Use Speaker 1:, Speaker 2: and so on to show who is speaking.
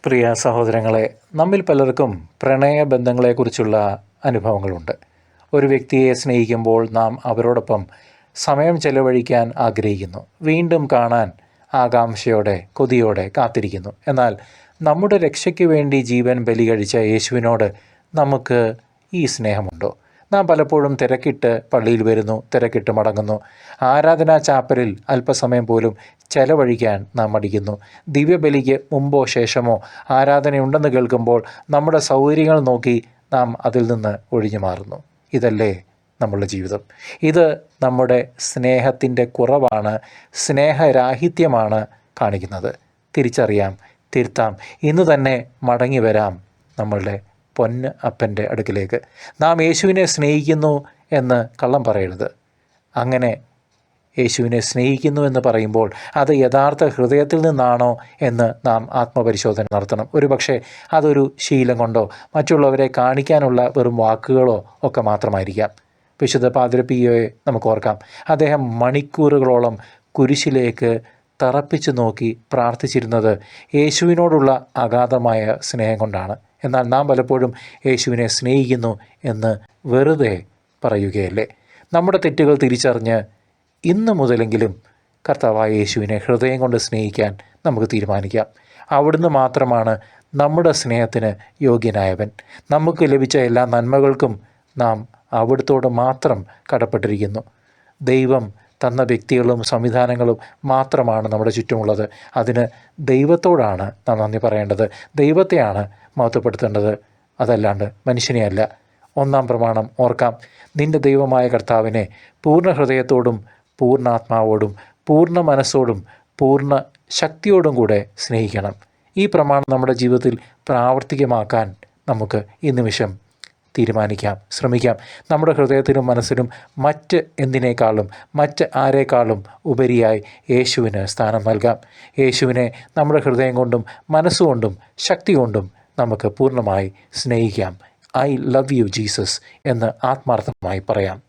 Speaker 1: പ്രിയ സഹോദരങ്ങളെ, നമ്മിൽ പലർക്കും പ്രണയബന്ധങ്ങളെക്കുറിച്ചുള്ള അനുഭവങ്ങളുണ്ട്. ഒരു വ്യക്തിയെ സ്നേഹിക്കുമ്പോൾ നാം അവരോടൊപ്പം സമയം ചെലവഴിക്കാൻ ആഗ്രഹിക്കുന്നു, വീണ്ടും കാണാൻ ആകാംക്ഷയോടെ കൊതിയോടെ കാത്തിരിക്കുന്നു. എന്നാൽ നമ്മുടെ രക്ഷയ്ക്ക് വേണ്ടി ജീവൻ ബലി കഴിച്ച യേശുവിനോട് നമുക്ക് ഈ സ്നേഹമുണ്ടോ? നാം പലപ്പോഴും തിരക്കിട്ട് പള്ളിയിൽ വരുന്നു, തിരക്കിട്ട് മടങ്ങുന്നു. ആരാധനാ ചാപ്പലിൽ അല്പസമയം പോലും ചെലവഴിക്കാൻ നാം മടിക്കുന്നു. ദിവ്യബലിക്ക് മുമ്പോ ശേഷമോ ആരാധനയുണ്ടെന്ന് കേൾക്കുമ്പോൾ നമ്മുടെ സൗകര്യങ്ങൾ നോക്കി നാം അതിൽ നിന്ന് ഒഴിഞ്ഞു മാറുന്നു. ഇതല്ലേ നമ്മളുടെ ജീവിതം? ഇത് നമ്മുടെ സ്നേഹത്തിൻ്റെ കുറവാണ്, സ്നേഹരാഹിത്യമാണ് കാണിക്കുന്നത്. തിരിച്ചറിയാം, തിരുത്താം. ഇന്ന് തന്നെ മടങ്ങി വരാം നമ്മളുടെ പൊന്ന് അപ്പൻ്റെ അടുക്കിലേക്ക്. നാം യേശുവിനെ സ്നേഹിക്കുന്നു എന്ന് കള്ളം പറയരുത്. അങ്ങനെ യേശുവിനെ സ്നേഹിക്കുന്നു എന്ന് പറയുമ്പോൾ അത് യഥാർത്ഥ ഹൃദയത്തിൽ നിന്നാണോ എന്ന് നാം ആത്മപരിശോധന നടത്തണം. ഒരുപക്ഷെ അതൊരു ശീലം കൊണ്ടോ മറ്റുള്ളവരെ കാണിക്കാനുള്ള വെറും വാക്കുകളോ ഒക്കെ മാത്രമായിരിക്കാം. വിശുദ്ധ പാദ്രി പിയോയെ നമുക്ക് ഓർക്കാം. അദ്ദേഹം മണിക്കൂറുകളോളം കുരിശിലേക്ക് തറപ്പിച്ചു നോക്കി പ്രാർത്ഥിച്ചിരുന്നത് യേശുവിനോടുള്ള അഗാധമായ സ്നേഹം കൊണ്ടാണ്. എന്നാൽ നാം പലപ്പോഴും യേശുവിനെ സ്നേഹിക്കുന്നു എന്ന് വെറുതെ പറയുകയല്ലേ? നമ്മുടെ തെറ്റുകൾ തിരിച്ചറിഞ്ഞ് ഇന്ന് മുതലെങ്കിലും കർത്താവായ യേശുവിനെ ഹൃദയം കൊണ്ട് സ്നേഹിക്കാൻ നമുക്ക് തീരുമാനിക്കാം. അവിടുന്ന് മാത്രമാണ് നമ്മുടെ സ്നേഹത്തിന് യോഗ്യനായവൻ. നമുക്ക് ലഭിച്ച എല്ലാ നന്മകൾക്കും നാം അവിടുത്തോട് മാത്രം കടപ്പെട്ടിരിക്കുന്നു. ദൈവം തന്ന വ്യക്തികളും സംവിധാനങ്ങളും മാത്രമാണ് നമ്മുടെ ചുറ്റുമുള്ളത്. അതിന് ദൈവത്തോടാണ് നാം നന്ദി പറയേണ്ടത്. ദൈവത്തെയാണ് മഹത്വപ്പെടുത്തേണ്ടത്, അതല്ലാണ്ട് മനുഷ്യനെയല്ല. 1-ാം പ്രമാണം ഓർക്കാം. നിൻ്റെ ദൈവമായ കർത്താവിനെ പൂർണ്ണ ഹൃദയത്തോടും പൂർണ്ണാത്മാവോടും പൂർണ്ണ മനസ്സോടും പൂർണ്ണ ശക്തിയോടും കൂടെ സ്നേഹിക്കണം. ഈ പ്രമാണം നമ്മുടെ ജീവിതത്തിൽ പ്രാവർത്തികമാക്കാൻ നമുക്ക് ഈ നിമിഷം തീരുമാനിക്കാം, ശ്രമിക്കാം. നമ്മുടെ ഹൃദയത്തിലും മനസ്സിലും മറ്റ് എന്തിനേക്കാളും മറ്റ് ആരേക്കാളും ഉപരിയായി യേശുവിന് സ്ഥാനം നൽകാം. യേശുവിനെ നമ്മുടെ ഹൃദയം കൊണ്ടും മനസ്സുകൊണ്ടും ശക്തി കൊണ്ടും നമുക്ക് പൂർണ്ണമായി സ്നേഹിക്കാം. ഐ ലവ് യു ജീസസ് എന്ന് ആത്മാർത്ഥമായി പറയാം.